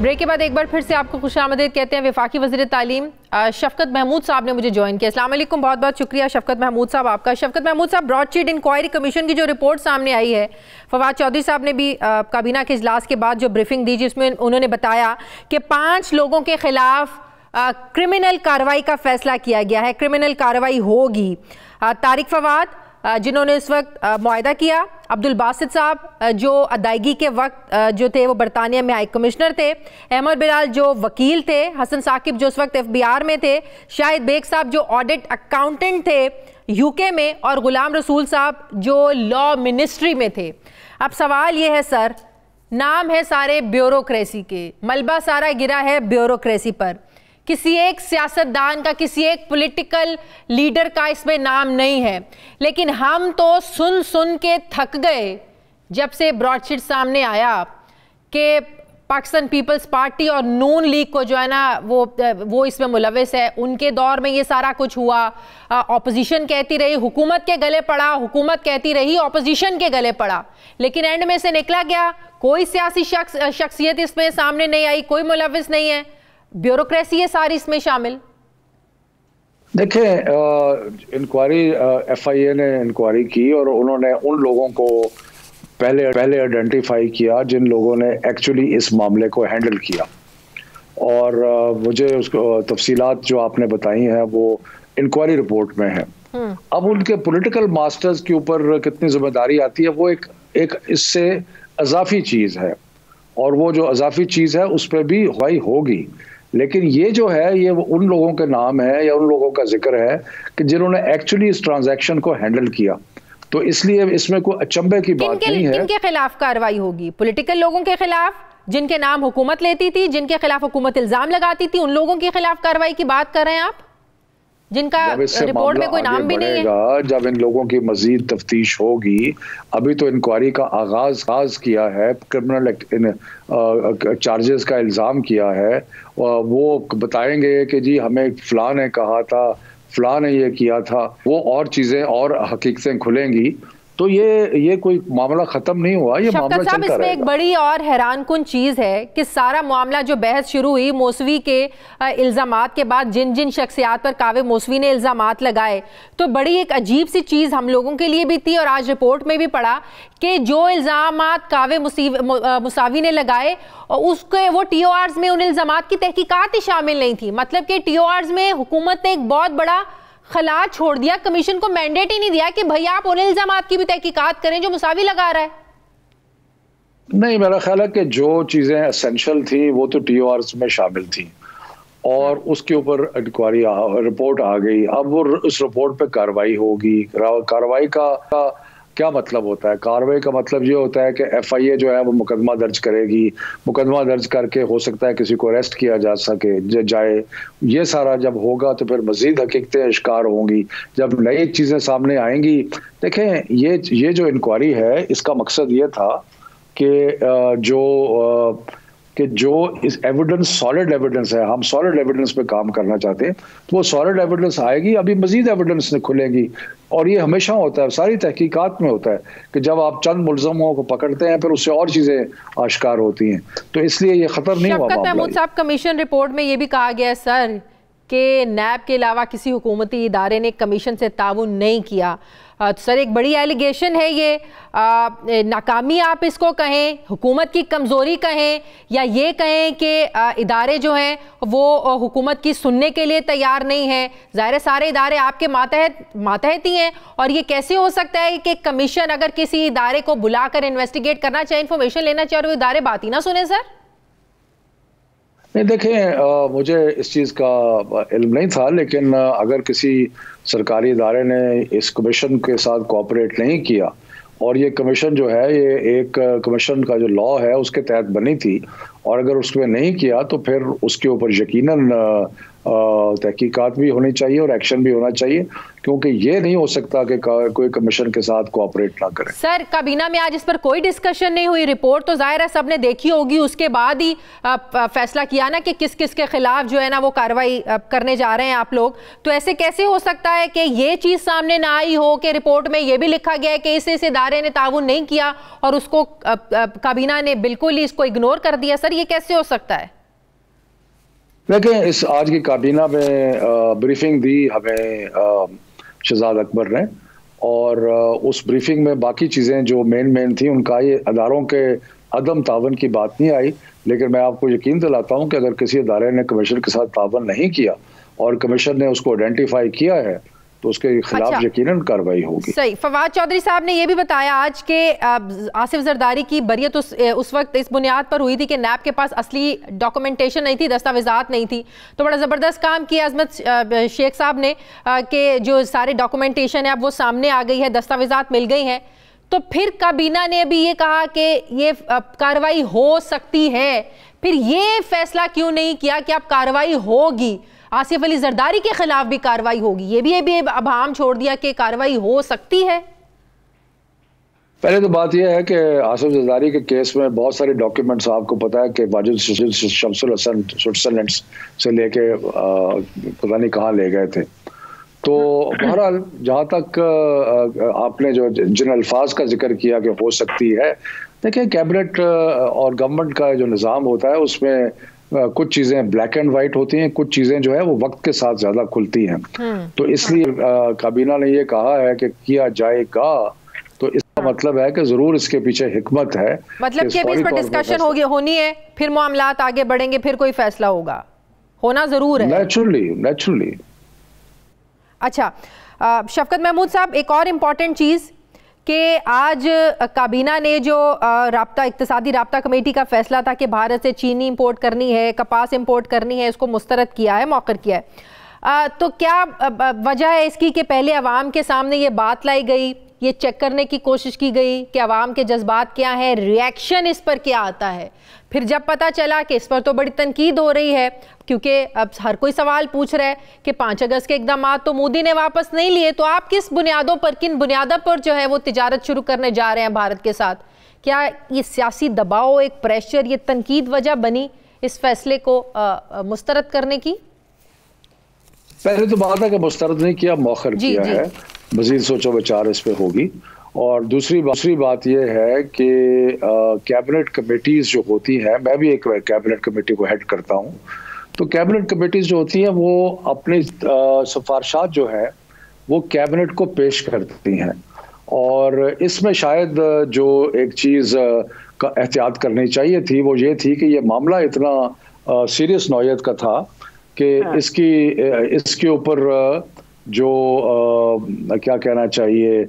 ब्रेक के बाद एक बार फिर से आपको खुशामदीद कहते हैं। वफाकी वज़ीर तालीम शफकत महमूद साहब ने मुझे ज्वाइन किया। अस्सलाम वालेकुम, बहुत बहुत शुक्रिया शफकत महमूद साहब आपका। शफकत महमूद साहब, ब्रॉडशीट इंक्वायरी कमीशन की जो रिपोर्ट सामने आई है, फवाद चौधरी साहब ने भी काबीना के इजलास के बाद जो ब्रीफिंग दी जिसमें उन्होंने बताया कि 5 लोगों के खिलाफ क्रिमिनल कार्रवाई का फैसला किया गया है, क्रिमिनल कार्रवाई होगी। तारिक फवाद जिन्होंने इस वक्त मुआहदा किया, अब्दुल बासित साहब जो अदायगी के वक्त जो थे वो बरतानिया में हाई कमिश्नर थे, अहमद बिलाल जो वकील थे, हसन साकिब जो उस वक्त FBR में थे, शाहिद बेग साहब जो ऑडिट अकाउंटेंट थे UK में, और गुलाम रसूल साहब जो लॉ मिनिस्ट्री में थे। अब सवाल ये है सर नाम है सारे ब्यूरोक्रेसी के, मलबा सारा गिरा है ब्यूरोक्रेसी पर। किसी एक सियासतदान का, किसी एक पॉलिटिकल लीडर का इसमें नाम नहीं है। लेकिन हम तो सुन सुन के थक गए जब से ब्रॉडशीट सामने आया कि पाकिस्तान पीपल्स पार्टी और नून लीग को जो है ना वो इसमें मुलविस है। उनके दौर में ये सारा कुछ हुआ। ऑपोजिशन कहती रही हुकूमत के गले पड़ा, हुकूमत कहती रही ऑपोजिशन के गले पड़ा, लेकिन एंड में से निकला गया कोई सियासी शख्सियत इसमें सामने नहीं आई, कोई मुलविस नहीं है, ब्यूरोक्रेसी है सारी इसमें शामिल। देखें, इंक्वायरी FIA ने इंक्वायरी की और उन्होंने उन लोगों को पहले आइडेंटिफाई किया जिन लोगों ने एक्चुअली इस मामले को हैंडल किया। और मुझे उसको तफसीलात जो आपने बताई हैं वो इंक्वायरी रिपोर्ट में है। अब उनके पॉलिटिकल मास्टर्स के ऊपर कितनी जिम्मेदारी आती है वो एक इससे अजाफी चीज़ है, और वो जो अजाफी चीज़ है उस पर भी हुई होगी। लेकिन ये जो है ये उन लोगों के नाम है या उन लोगों का जिक्र है कि जिन्होंने एक्चुअली इस ट्रांजैक्शन को हैंडल किया, तो इसलिए इसमें कोई अचंभे की बात नहीं है। किनके खिलाफ कार्रवाई होगी? पॉलिटिकल लोगों के खिलाफ जिनके नाम हुकूमत लेती थी, जिनके खिलाफ हुकूमत इल्जाम लगाती थी, उन लोगों के खिलाफ कार्रवाई की बात कर रहे हैं आप, जिनका रिपोर्ट में कोई नाम भी नहीं है? जब इन लोगों की मजीद तफ्तीश होगी, अभी तो इंक्वायरी का आगाज किया है, क्रिमिनल चार्जेस का इल्जाम किया है, वो बताएंगे कि जी हमें फलां ने कहा था, फलां ने ये किया था, वो और चीजें और हकीकतें खुलेंगी। तो ये कोई मामला खत्म नहीं हुआ, ये मामला चलता रहेगा। इसमें एक बड़ी और हैरानकुन चीज है कि सारा मामला जो बहस शुरू हुई मौसवी के इल्जामात के बाद, जिन जिन शख्सियात पर कावे मौसवी ने इल्जामात लगाए, तो बड़ी एक अजीब सी चीज हम लोगों के लिए भी थी और आज रिपोर्ट में भी पढ़ा कि जो इल्जामात कावे मुसावी ने लगाए उसके वो TORs में उन इल्जामात की तहकीकात ही शामिल नहीं थी। मतलब कि TORs में हुकूमत ने एक बहुत बड़ा खला छोड़ दिया, कमीशन को मैंडेट ही नहीं दिया कि भाई आप उन इल्जामात की भी तहकीकात करें जो मुसावी लगा रहा है। नहीं, मेरा ख्याल है कि जो चीजें एसेंशियल थी वो तो TORs में शामिल थी और उसके ऊपर इंक्वायरी रिपोर्ट आ गई। अब वो उस रिपोर्ट पे कार्रवाई होगी। कार्रवाई का क्या मतलब होता है? कार्रवाई का मतलब ये होता है कि FIA जो है वो मुकदमा दर्ज करेगी, मुकदमा दर्ज करके हो सकता है किसी को अरेस्ट किया जा सके जाए। ये सारा जब होगा तो फिर मजीद हकीकतें इश्कार होंगी, जब नई चीज़ें सामने आएंगी। देखें, ये जो इंक्वायरी है इसका मकसद ये था कि जो इस एविडेंस सॉलिड एविडेंस है, हम सॉलिड एविडेंस पे काम करना चाहते हैं, तो वो सॉलिड एविडेंस आएगी, अभी मजीद एविडेंस खुलेगी। और ये हमेशा होता है, सारी तहकीकात में होता है कि जब आप चंद मुल्ज़मों को पकड़ते हैं फिर उससे और चीज़ें आश्कार होती हैं। तो इसलिए ये खत्म नहीं हुआ मामला। महमूद साहब, कमीशन रिपोर्ट में ये भी कहा गया है सर कि नैब के अलावा किसी हुकूमती इदारे ने कमीशन से ताउन नहीं किया। सर, एक बड़ी एलिगेशन है ये। नाकामी आप इसको कहें, हुकूमत की कमज़ोरी कहें, या ये कहें कि इदारे जो हैं वो हुकूमत की सुनने के लिए तैयार नहीं है। ज़ाहिर सारे इदारे आपके मातहत ही हैं, और ये कैसे हो सकता है कि कमीशन अगर किसी इदारे को बुलाकर इन्वेस्टिगेट करना चाहे, इन्फॉर्मेशन लेना चाहे, और वो इदारे बात ही ना सुने? सर नहीं, देखें, मुझे इस चीज़ का इल्म नहीं था, लेकिन अगर किसी सरकारी इदारे ने इस कमीशन के साथ कोऑपरेट नहीं किया, और ये कमीशन जो है ये एक कमीशन का जो लॉ है उसके तहत बनी थी, और अगर उसमें नहीं किया तो फिर उसके ऊपर यकीनन तहकीकात भी होनी चाहिए और एक्शन भी होना चाहिए, क्योंकि ये नहीं हो सकता कि कोई कमीशन के साथ कोऑपरेट ना करे। सर, काबीना में आज इस पर कोई डिस्कशन नहीं हुई। रिपोर्ट तो जाहिर है सबने देखी होगी, उसके बाद ही फैसला किया ना कि किस किस के खिलाफ जो है ना वो कार्रवाई करने जा रहे हैं आप लोग। तो ऐसे कैसे हो सकता है कि ये चीज़ सामने ना आई हो कि रिपोर्ट में ये भी लिखा गया है कि इस इदारे ने ताउन नहीं किया और उसको काबीना ने बिल्कुल ही इसको इग्नोर कर दिया? सर, ये कैसे हो सकता है? देखिए, इस आज की काबीना में ब्रीफिंग दी हमें शहजाद अकबर ने, और उस ब्रीफिंग में बाकी चीज़ें जो मेन थी उनका ये अदारों के अदम तावन की बात नहीं आई। लेकिन मैं आपको यकीन दिलाता हूँ कि अगर किसी अदारे ने कमीशन के साथ तावन नहीं किया और कमीशन ने उसको आइडेंटिफाई किया है तो उसके खिलाफ यकीनन कार्रवाई होगी। सही। फवाद चौधरी साहब ने यह भी बताया आज के आसिफ जरदारी की बरियत उस वक्त इस बुनियाद पर हुई थी कि नैब के पास असली डॉक्यूमेंटेशन नहीं थी, दस्तावेजात नहीं थी। तो बड़ा ज़बरदस्त काम किया अजमत शेख साहब ने कि जो सारे डॉक्यूमेंटेशन है अब वो सामने आ गई है, दस्तावेजात मिल गई हैं। तो फिर काबीना ने अभी ये कहा कि ये कार्रवाई हो सकती है, फिर ये फैसला क्यों नहीं किया कि अब कार्रवाई होगी, आसिफ अली जरदारी के खिलाफ भी कार्रवाई होगी? ये भी अभाम छोड़ दिया कि कार्रवाई हो सकती है। पहले तो बात यह है कि आसिफ जरदारी के केस में बहुत सारे डॉक्यूमेंट्स, आपको पता है कि वाजिद शमसुल हसन स्विट्जरलैंड से लेके पता नहीं कहाँ ले गए थे। तो बहरहाल जहाँ तक आपने जो जिन अल्फाज का जिक्र किया कि हो सकती है, देखिए कैबिनेट और गवर्नमेंट का जो निज़ाम होता है उसमें कुछ चीज़ें ब्लैक एंड वाइट होती हैं, कुछ चीज़ें जो है वो वक्त के साथ ज़्यादा खुलती हैं। तो इसलिए काबीना ने ये कहा है कि किया जाएगा, तो इसका मतलब है कि ज़रूर इसके पीछे हिकमत है। मतलब कि अभी इस पर डिस्कशन होनी है, फिर मामलात आगे बढ़ेंगे, फिर कोई फैसला होगा, होना ज़रूर है नेचुरली। अच्छा शफकत महमूद साहब, एक और इम्पॉर्टेंट चीज़ कि आज काबीना ने जो इक्तिसादी राब्ता कमेटी का फैसला था कि भारत से चीनी इंपोर्ट करनी है, कपास इंपोर्ट करनी है, इसको मुस्तरद किया है, मौखर किया है। तो क्या वजह है इसकी कि पहले अवाम के सामने ये बात लाई गई, ये चेक करने की कोशिश की गई कि अवाम के जज्बात क्या हैं, रिएक्शन इस पर क्या आता है? फिर जब पता चला कि इस पर तो बड़ी तनकीद हो रही है, क्योंकि अब हर कोई सवाल पूछ रहा है कि 5 अगस्त के इक़दाम तो मोदी ने वापस नहीं लिए, तो आप किस बुनियादों पर, किन बुनियादों पर जो है वो तिजारत शुरू करने जा रहे हैं भारत के साथ? क्या ये सियासी दबाव, एक प्रेशर, ये तनकीद वजह बनी इस फैसले को मुस्तरद करने की? पहले तो बात है कि मुस्तरद नहीं किया, मौखर किया है, मजीद सोचो विचार इस पे होगी। और दूसरी बात यह है कि कैबिनेट कमेटीज जो होती हैं, मैं भी एक कैबिनेट कमेटी को हेड करता हूं, तो कैबिनेट कमेटीज जो होती हैं वो अपनी सिफारिशात जो है वो कैबिनेट को पेश करती हैं। और इसमें शायद जो एक चीज़ का एहतियात करनी चाहिए थी वो ये थी कि ये मामला इतना सीरियस नौयत का था कि इसके ऊपर जो क्या कहना चाहिए,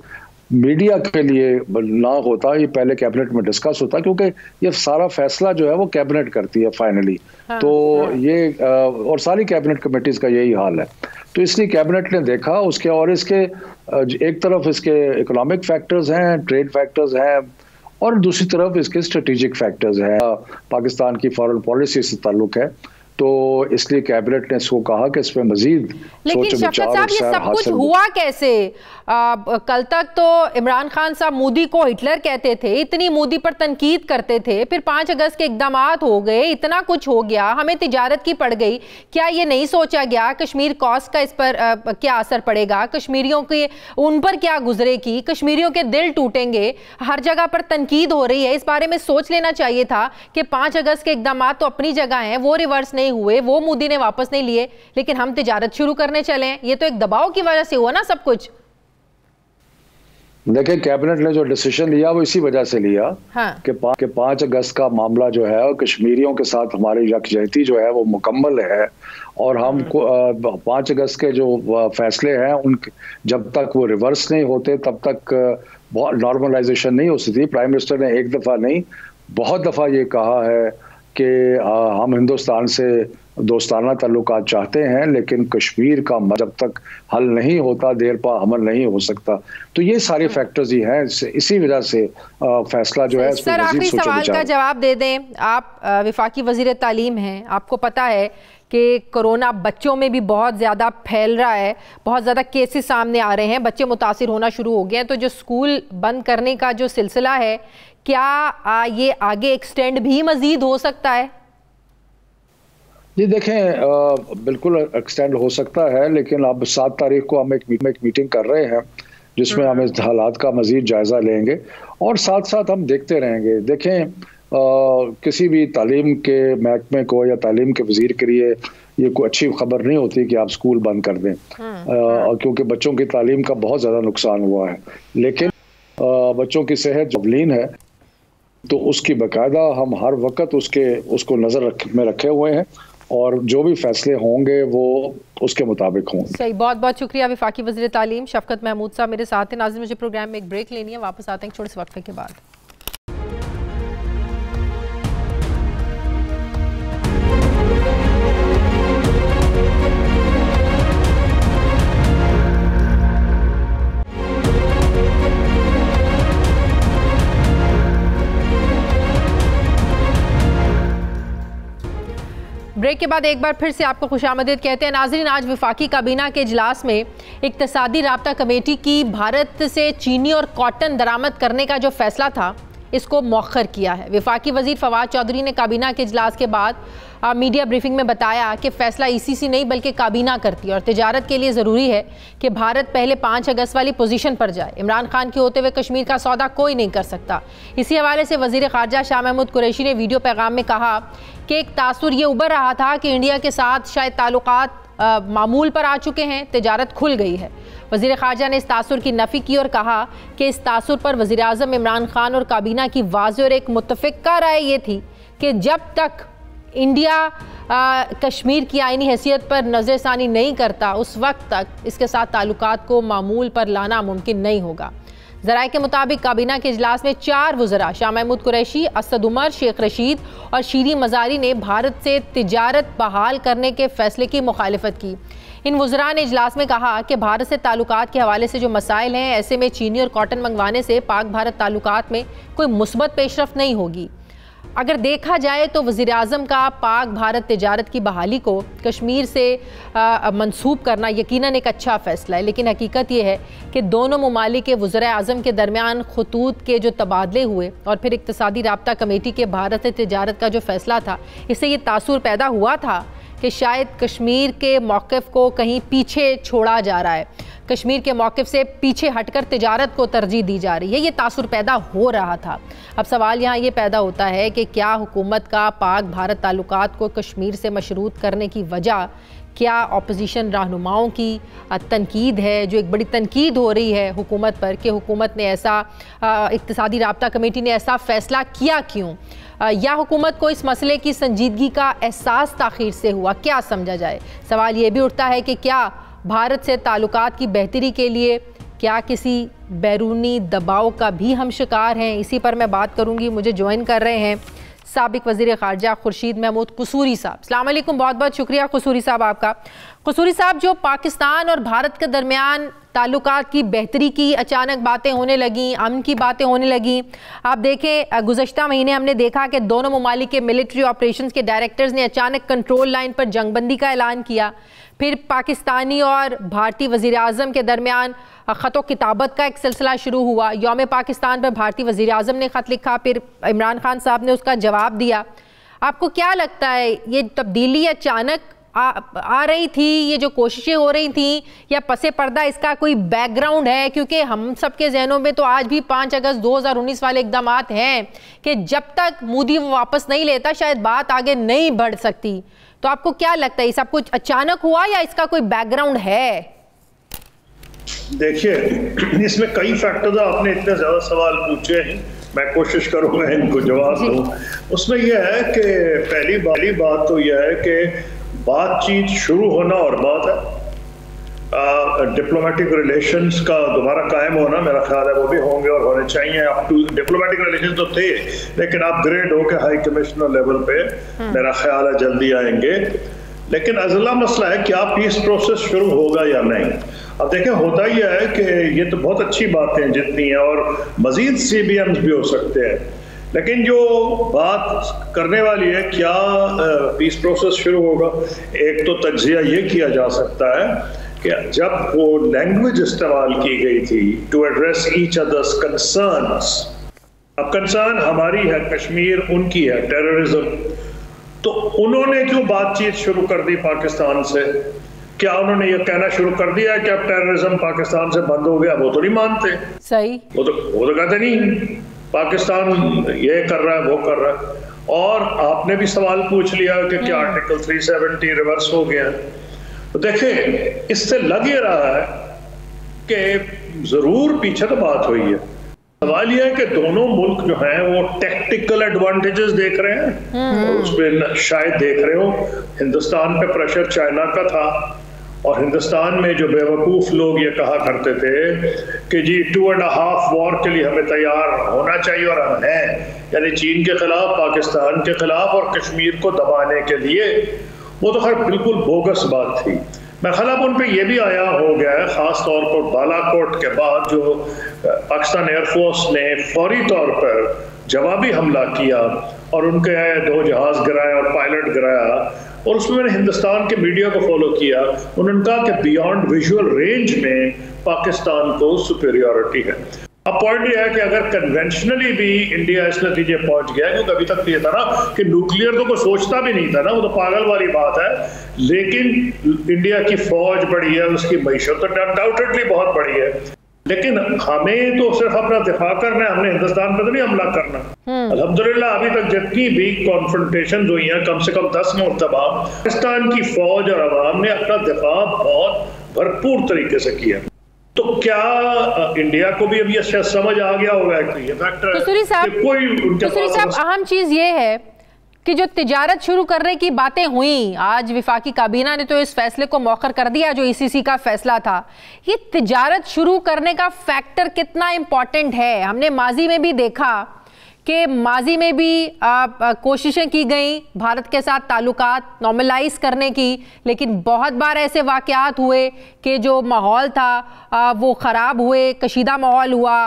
मीडिया के लिए ना होता, ये पहले कैबिनेट में डिस्कस होता, क्योंकि ये सारा फैसला जो है वो कैबिनेट करती है फाइनली। तो ये और सारी कैबिनेट कमेटीज का यही हाल है। तो इसलिए कैबिनेट ने देखा उसके, और इसके एक तरफ इसके इकोनॉमिक फैक्टर्स हैं, ट्रेड फैक्टर्स हैं, और दूसरी तरफ इसके स्ट्रेटेजिक फैक्टर्स हैं, पाकिस्तान की फॉरेन पॉलिसी से ताल्लुक है। तो इसलिए कैबिनेट ने इसको कहा कि इसमें मजीद लेकिन शफकत साहब ये सब कुछ हुआ कैसे? कल तक तो इमरान खान साहब मोदी को हिटलर कहते थे, इतनी मोदी पर तनकीद करते थे, फिर 5 अगस्त के इक़दाम हो गए, इतना कुछ हो गया, हमें तिजारत की पड़ गई। क्या ये नहीं सोचा गया कश्मीर कॉस्ट का इस पर क्या असर पड़ेगा, कश्मीरियों के उन पर क्या गुजरेगी, कश्मीरियों के दिल टूटेंगे, हर जगह पर तनकीद हो रही है, इस बारे में सोच लेना चाहिए था कि 5 अगस्त के इक़दाम तो अपनी जगह हैं, वो रिवर्स नहीं हुए, वो मोदी ने वापस नहीं लिए, लेकिन हम तिजारत शुरू करने चले। ये तो एक दबाव की वजह से हुआ ना सब कुछ। देखिए कैबिनेट ने जो डिसीजन लिया वो इसी वजह से लिया कि 5 अगस्त का मामला जो है और कश्मीरियों के साथ हमारी यकजहती जो है वो मुकम्मल है, और हम 5 अगस्त के जो फैसले हैं उन जब तक वो रिवर्स नहीं होते तब तक नॉर्मलाइजेशन नहीं हो सकती। प्राइम मिनिस्टर ने एक दफ़ा नहीं बहुत दफ़ा ये कहा है कि हम हिंदुस्तान से दोस्ताना ताल्लुकात चाहते हैं, लेकिन कश्मीर का जब तक हल नहीं होता देर पा अमल नहीं हो सकता। तो ये सारे फैक्टर्स ही हैं, इसी वजह से फैसला जो है। सर आखिरी सवाल का जवाब दे दें, आप वफाकी वज़ीर तालीम हैं, आपको पता है कि कोरोना बच्चों में भी बहुत ज़्यादा फैल रहा है, बहुत ज़्यादा केसेस सामने आ रहे हैं, बच्चे मुतासिर होना शुरू हो गए हैं। तो जो स्कूल बंद करने का जो सिलसिला है, क्या ये आगे एक्सटेंड भी मज़ीद हो सकता है? जी देखें, बिल्कुल एक्सटेंड हो सकता है, लेकिन अब 7 तारीख को हम एक मीटिंग कर रहे हैं जिसमें हम इस हालात का मज़ीद जायज़ा लेंगे और साथ साथ हम देखते रहेंगे। देखें, किसी भी तालीम के महकमे को या तालीम के वज़ीर के लिए ये कोई अच्छी खबर नहीं होती कि आप स्कूल बंद कर दें, क्योंकि बच्चों की तालीम का बहुत ज़्यादा नुकसान हुआ है। लेकिन बच्चों की सेहत जबलीन है, तो उसकी बाकायदा हम हर वक्त उसको नज़र में रखे हुए हैं, और जो भी फैसले होंगे वो उसके मुताबिक होंगे। सही, बहुत बहुत शुक्रिया वफाकी वज़ीर तालीम शफकत महमूद साहब मेरे साथ हैं। नाज़रीन, मुझे प्रोग्राम में एक ब्रेक लेनी है, वापस आते हैं छोटे से वक्फे के बाद। ब्रेक के बाद एक बार फिर से आपको खुशामदीद कहते हैं। नाज़रीन, आज वफाकी काबीना के इजलास में इक्तिसादी राब्ता कमेटी की भारत से चीनी और कॉटन दरामद करने का जो फैसला था इसको मौखर किया है। वफाकी वजीर फवाद चौधरी ने काबीना के इजलास के बाद मीडिया ब्रीफिंग में बताया कि फ़ैसला ईसीसी नहीं बल्कि काबीना करती है और तिजारत के लिए ज़रूरी है कि भारत पहले 5 अगस्त वाली पोजीशन पर जाए। इमरान खान के होते हुए कश्मीर का सौदा कोई नहीं कर सकता। इसी हवाले से वज़ीर ख़ारजा शाह महमूद कुरैशी ने वीडियो पैगाम में कहा कि एक तासुर ये उभर रहा था कि इंडिया के साथ शायद ताल्लुकात मामूल पर आ चुके हैं, तिजारत खुल गई है। वज़ीर ख़ारजा ने इस तासुर की नफ़ी की और कहा कि इस तासुर पर वज़ीर आज़म इमरान खान और काबीना की वाज़ेह और एक मुत्तफ़िक़ा राय ये थी कि जब तक इंडिया कश्मीर की आईनी हैसियत पर नज़रसानी नहीं करता उस वक्त तक इसके साथ ताल्लुकात को मामूल पर लाना मुमकिन नहीं होगा। ज़राए के मुताबिक काबीना के इजलास में 4 वज़रा शाह महमूद कुरैशी, असद उमर, शेख रशीद और शीरी मज़ारी ने भारत से तिजारत बहाल करने के फ़ैसले की मुखालिफत की। इन वज़रा ने इजलास में कहा कि भारत से ताल्लुकात के हवाले से जो मसाइल हैं, ऐसे में चीनी और कॉटन मंगवाने से पाक भारत ताल्लुकात में कोई मुस्बत पेशरफ्त नहीं होगी। अगर देखा जाए तो वज़ीर आज़म का पाक भारत तिजारत की बहाली को कश्मीर से मंसूब करना यकीनन एक अच्छा फ़ैसला है, लेकिन हकीकत यह है कि दोनों ममालिक के वज़ीर आज़म के दरमियान खतूत के जो तबादले हुए और फिर इक्तिसादी राब्ता कमेटी के भारत से तिजारत का जो फ़ैसला था, इससे ये तासुर पैदा हुआ था कि शायद कश्मीर के मौक़िफ़ को कहीं पीछे छोड़ा जा रहा है, कश्मीर के मौक़िफ़ से पीछे हटकर तिजारत को तरजीह दी जा रही है। ये तासुर पैदा हो रहा था। अब सवाल यहाँ ये पैदा होता है कि क्या हुकूमत का पाक भारत ताल्लुकात को कश्मीर से मशरूत करने की वजह क्या अपोजिशन रहनुमाओं की तनकीद है, जो एक बड़ी तनकीद हो रही है हुकूमत पर कि हुकूमत ने ऐसा इक्तिसादी राब्ता कमेटी ने ऐसा फ़ैसला किया क्यों, या हुकूमत को इस मसले की संजीदगी का एहसास ताख़ीर से हुआ, क्या समझा जाए। सवाल ये भी उठता है कि क्या भारत से ताल्लुकात की बेहतरी के लिए क्या किसी बैरूनी दबाव का भी हम शिकार हैं। इसी पर मैं बात करूंगी। मुझे ज्वाइन कर रहे हैं साबिक वज़ीर ख़ारजा खुर्शीद महमूद कसूरी साहब। अस्सलाम वालेकुम, बहुत बहुत शुक्रिया कसूरी साहब आपका। कसूरी साहब, जो पाकिस्तान और भारत के दरमियान ताल्लुकात की बेहतरी की अचानक बातें होने लगीं, अमन की बातें होने लगीं, आप देखें गुज़श्ता महीने हमने देखा कि दोनों ममालिक के मिलिट्री ऑपरेशंस के डायरेक्टर्स ने अचानक कंट्रोल लाइन पर जंगबंदी का ऐलान किया। फिर पाकिस्तानी और भारतीय वज़ीर आज़म के दरमियान ख़त किताबत का एक सिलसिला शुरू हुआ। यौम पाकिस्तान पर भारतीय वज़ीर आज़म ने ख़त लिखा, फिर इमरान खान साहब ने उसका जवाब दिया। आपको क्या लगता है, ये तब्दीली अचानक आ रही थी, ये जो कोशिशें हो रही थी, या पसे पर्दा इसका कोई बैकग्राउंड है? क्योंकि हम सब के जहनों में तो आज भी 5 अगस्त 2019 वाले इक़दामात हैं कि जब तक मोदी वापस नहीं लेता शायद बात आगे नहीं बढ़ सकती। तो आपको क्या लगता है, ये सब कुछ अचानक हुआ या इसका कोई बैकग्राउंड है? देखिए, इसमें कई फैक्टर्स, आपने इतने ज्यादा सवाल पूछे हैं, मैं कोशिश करूंगा इनको जवाब दूं। उसमें यह है कि पहली बात तो यह है कि बातचीत शुरू होना और बात है डिप्लोमेटिक रिलेशंस का दोबारा कायम होना, मेरा ख्याल है वो भी होंगे और होने चाहिए। अप टू डिप्लोमेटिक रिलेशंस तो थे, लेकिन अपग्रेड होकर हाई कमिश्नर लेवल पे मेरा ख्याल है जल्दी आएंगे। लेकिन अगला मसला है क्या पीस प्रोसेस शुरू होगा या नहीं। अब देखें, होता ही है कि ये तो बहुत अच्छी बातें जितनी हैं और मजीद CBMs भी हो सकते हैं, लेकिन जो बात करने वाली है क्या पीस प्रोसेस शुरू होगा। एक तो तज्जिया ये किया जा सकता है कि जब वो लैंग्वेज इस्तेमाल की गई थी to address each others concerns, अब कंसर्न हमारी है, कश्मीर उनकी है, टेररिज्म, तो उन्होंने क्यों बातचीत शुरू कर दी पाकिस्तान से? क्या उन्होंने ये कहना शुरू कर दिया है कि अब टेररिज्म पाकिस्तान से बंद हो गया? वो तो नहीं मानते, सही, वो तो कहते नहीं पाकिस्तान ये कर रहा है वो कर रहा है। और आपने भी सवाल पूछ लिया कि क्या आर्टिकल 370 रिवर्स हो गया। तो देखें, इससे लग ये रहा है कि जरूर पीछे तो बात हुई है। सवाल यह है कि दोनों मुल्क जो हैं वो टेक्टिकल एडवांटेजेस देख रहे हैं और उस पर शायद देख रहे हो हिंदुस्तान पे प्रेशर चाइना का था, और हिंदुस्तान में जो बेवकूफ़ लोग ये कहा करते थे कि जी 2.5 वॉर के लिए हमें तैयार होना चाहिए, और हम हैं, यानी चीन के खिलाफ, पाकिस्तान के खिलाफ और कश्मीर को दबाने के लिए, वो तो खैर बिल्कुल बोगस बात थी। मैं ख्याल अब उन पर यह भी आया हो गया है, ख़ास तौर पर बालाकोट के बाद जो पाकिस्तान एयरफोर्स ने फौरी तौर पर जवाबी हमला किया और उनके 2 जहाज गिराए और पायलट गिराया, और उसमें मैंने हिंदुस्तान के मीडिया को फॉलो किया। उन्होंने कहा कि बियॉन्ड विजुअल रेंज में पाकिस्तान को सुपेरियरिटी है। अब पॉइंट यह है कि अगर कन्वेंशनली भी इंडिया इस नतीजे पहुंच गया, क्योंकि अभी तक ये था ना कि न्यूक्लियर तो कोई सोचता भी नहीं था ना, वो तो पागल वाली बात है, लेकिन इंडिया की फौज बढ़ी है, उसकी मईशत तो अनडाउटेडली बहुत बढ़ी है, लेकिन हमें तो सिर्फ अपना दिफा करना है, हमने हिंदुस्तान पर तो नहीं हमला करना। अल्हम्दुलिल्लाह अभी तक जितनी भी कॉन्फ्रंटेशन हुई हैं, कम से कम 10 मरतबा पाकिस्तान की फौज और अवाम ने अपना दिफा बहुत भरपूर तरीके से किया। तो क्या इंडिया को भी अभी अच्छा समझ आ गया होगा कि ये फैक्टर है? कसूरी साहब, अहम चीज ये है कि जो तिजारत शुरू करने की बातें हुई, आज विफाकी काबीना ने तो इस फैसले को मौखर कर दिया जो ईसीसी का फैसला था। ये तिजारत शुरू करने का फैक्टर कितना इंपॉर्टेंट है? हमने माजी में भी देखा कि माजी में भी कोशिशें की गई भारत के साथ ताल्लुकात नॉर्मलाइज करने की, लेकिन बहुत बार ऐसे वाक़यात हुए कि जो माहौल था वो ख़राब हुए, कशीदा माहौल हुआ,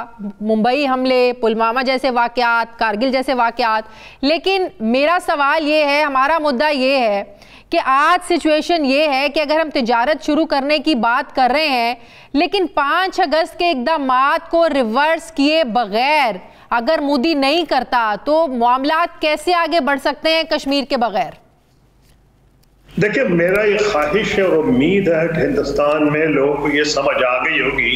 मुंबई हमले, पुलवामा जैसे वाक़यात, कारगिल जैसे वाक़यात। लेकिन मेरा सवाल ये है, हमारा मुद्दा ये है कि आज सिचुएशन ये है कि अगर हम तिजारत शुरू करने की बात कर रहे हैं, लेकिन 5 अगस्त के इक़दामात को रिवर्स किए बगैर अगर मोदी नहीं करता तो मामलात कैसे आगे बढ़ सकते हैं कश्मीर के बगैर? देखिए, मेरा ये ख्वाहिश है और उम्मीद है कि हिंदुस्तान में लोगों को ये समझ आ गई होगी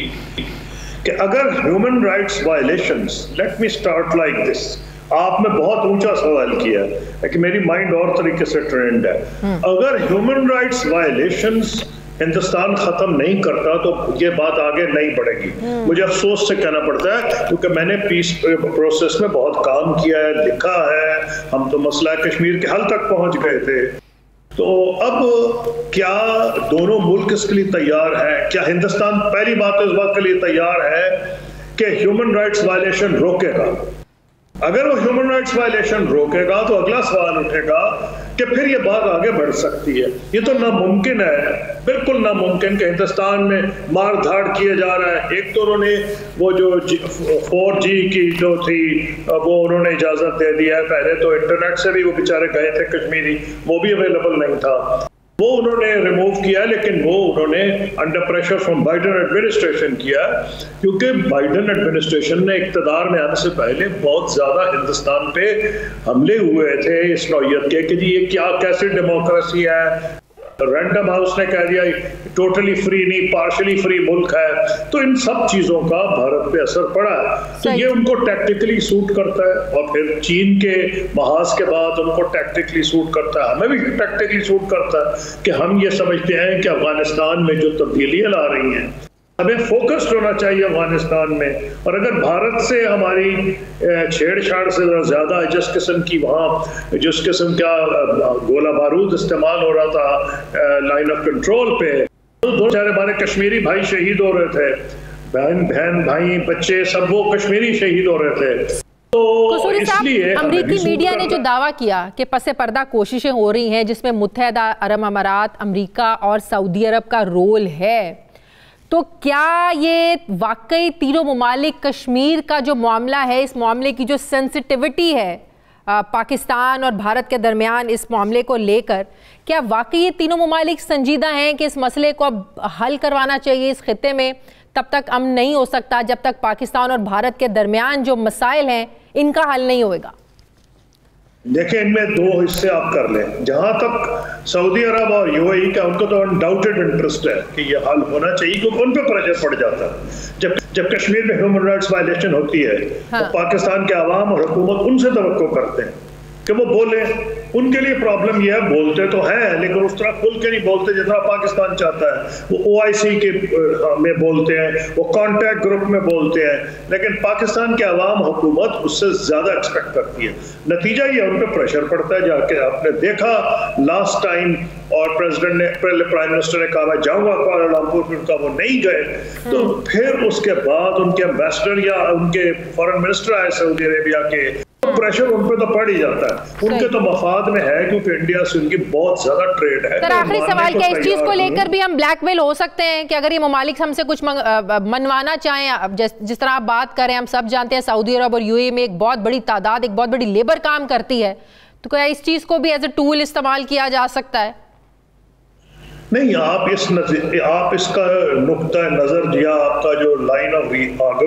कि अगर human rights violations, let me start like this, आपने बहुत ऊंचा सवाल किया है कि मेरी माइंड और तरीके से ट्रेंड है। अगर ह्यूमन राइट्स वायलेशंस हिंदुस्तान खत्म नहीं करता तो ये बात आगे नहीं बढ़ेगी। मुझे अफसोस से कहना पड़ता है, क्योंकि मैंने पीस प्रोसेस में बहुत काम किया है, लिखा है, हम तो मसला कश्मीर के हल तक पहुंच गए थे। तो अब क्या दोनों मुल्क इसके लिए तैयार है? क्या हिंदुस्तान पहली बात तो इस बात के लिए तैयार है कि ह्यूमन राइट्स वायलेशन रोकेगा? अगर वो ह्यूमन राइट्स वायलेशन रोकेगा तो अगला सवाल उठेगा कि फिर ये बात आगे बढ़ सकती है। ये तो नामुमकिन है, बिल्कुल नामुमकिन कि हिंदुस्तान में मार धाड़ किए जा रहा है। एक तो उन्होंने वो जो 4G की जो थी वो उन्होंने इजाजत दे दी है, पहले तो इंटरनेट से भी वो बेचारे गए थे कश्मीरी, वो भी अवेलेबल नहीं था, वो उन्होंने रिमूव किया, लेकिन वो उन्होंने under pressure from Biden administration किया, क्योंकि बाइडन एडमिनिस्ट्रेशन ने इक़्तिदार में आने से पहले बहुत ज़्यादा हिंदुस्तान पे हमले हुए थे इस नौयत के कि जी ये क्या कैसी डेमोक्रेसी है। रैंडम हाउस ने कह दिया टोटली फ्री नहीं, पार्शली फ्री मुल्क है। तो इन सब चीज़ों का भारत पे असर पड़ा है। तो ये उनको टैक्टिकली सूट करता है, और फिर चीन के महाज के बाद उनको टैक्टिकली सूट करता है, हमें भी टैक्टिकली सूट करता है कि हम ये समझते हैं कि अफगानिस्तान में जो तब्दीलियाँ ला रही हैं, हमें फोकस्ड होना चाहिए अफगानिस्तान में। और अगर भारत से हमारी छेड़छाड़ से ज़्यादा जिस किस्म की वहाँ जिस किस्म का गोला बारूद इस्तेमाल हो रहा था लाइन ऑफ कंट्रोल पे, तो 2 सारे हमारे कश्मीरी भाई शहीद हो रहे थे, बहन भाई बच्चे सब वो कश्मीरी शहीद हो रहे थे। तो इसलिए अमेरिकी मीडिया ने जो दावा किया कि पसे पर्दा कोशिशें हो रही हैं जिसमें मुत्तहदा अरब अमारात, अमेरिका और सऊदी अरब का रोल है, तो क्या ये वाकई तीनों ममालिक कश्मीर का जो मामला है, इस मामले की जो सेंसिटिविटी है पाकिस्तान और भारत के दरमियान इस मामले को लेकर, क्या वाकई ये तीनों ममालिक संजीदा हैं कि इस मसले को अब हल करवाना चाहिए? इस खित्ते में तब तक अमन नहीं हो सकता जब तक पाकिस्तान और भारत के दरमियान जो मसाइल हैं इनका हल नहीं होगा। देखिए, इनमें 2 हिस्से आप कर लें। जहां तक सऊदी अरब और यूएई का, उनको तो अनडाउटेड इंटरेस्ट है कि ये हल होना चाहिए, क्योंकि उन पर प्रेशर पड़ जाता है। जब कश्मीर में ह्यूमन राइट्स वायलेशन होती है, हाँ, तो पाकिस्तान के अवाम और हुकूमत उनसे तवक्को करते हैं कि वो बोले। उनके लिए प्रॉब्लम यह है, बोलते तो हैं लेकिन उस तरह खुल के नहीं बोलते जितना पाकिस्तान चाहता है। वो OIC के में बोलते हैं, वो कॉन्टैक्ट ग्रुप में बोलते हैं, लेकिन पाकिस्तान के अवाम हुकूमत उससे ज्यादा एक्सपेक्ट करती है। नतीजा ये उन पर प्रेशर पड़ता है। जाके आपने देखा लास्ट टाइम, और प्रेसिडेंट ने, प्राइम मिनिस्टर ने कहा मैं जाऊंगा कुआलालंपुर, फिर उनका वो नहीं गए, तो फिर उसके बाद उनके एम्बेसडर या उनके फॉरेन मिनिस्टर आए सऊदी अरेबिया के, प्रेशर उन पे तो पड़ ही जाता है, उनके तो मफाद में है क्योंकि इंडिया से उनकी बहुत ज्यादा ट्रेड है। सर आखिरी सवाल, क्या इस चीज को लेकर भी हम ब्लैकमेल हो सकते हैं कि अगर ये ममालिक हमसे कुछ मनवाना चाहें, जिस तरह आप बात करें, हम सब जानते हैं सऊदी अरब और यूएई में एक बहुत बड़ी तादाद, एक बहुत बड़ी लेबर काम करती है, तो क्या इस चीज को भी एज ए टूल इस्तेमाल किया जा सकता है? नहीं, आप इसका नुक्ता नजर या आपका जो लाइन ऑफ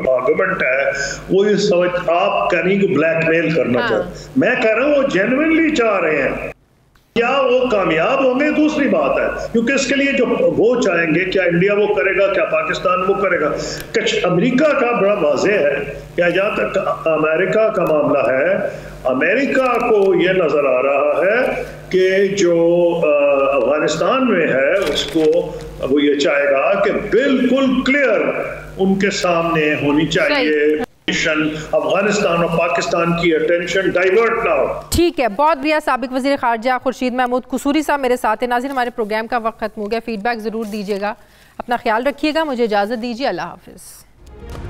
आर्गुमेंट है वो ये समझ आप कहीं को ब्लैकमेल करना चाहते। मैं कह रहा हूँ वो जेन्युइनली चाह रहे हैं, क्या वो कामयाब होंगे दूसरी बात है, क्योंकि इसके लिए जो वो चाहेंगे, क्या इंडिया वो करेगा, क्या पाकिस्तान वो करेगा। अमेरिका का बड़ा वाज़ेह है, क्या जहाँ तक अमेरिका का मामला है, अमेरिका को ये नजर आ रहा है कि जो अफगानिस्तान में है उसको वो ये चाहेगा कि बिल्कुल क्लियर उनके सामने होनी चाहिए, अफगानिस्तान और पाकिस्तान की अटेंशन डाइवर्ट ना हो। ठीक है, बहुत बढ़िया। साबिक वज़ीर ख़ारजा खुर्शीद महमूद कुसूरी साहब मेरे साथ हैं। नाज़रीन, हमारे प्रोग्राम का वक्त खत्म हो गया, फीडबैक ज़रूर दीजिएगा, अपना ख्याल रखिएगा, मुझे इजाज़त दीजिए, अल्लाह हाफ़िज़।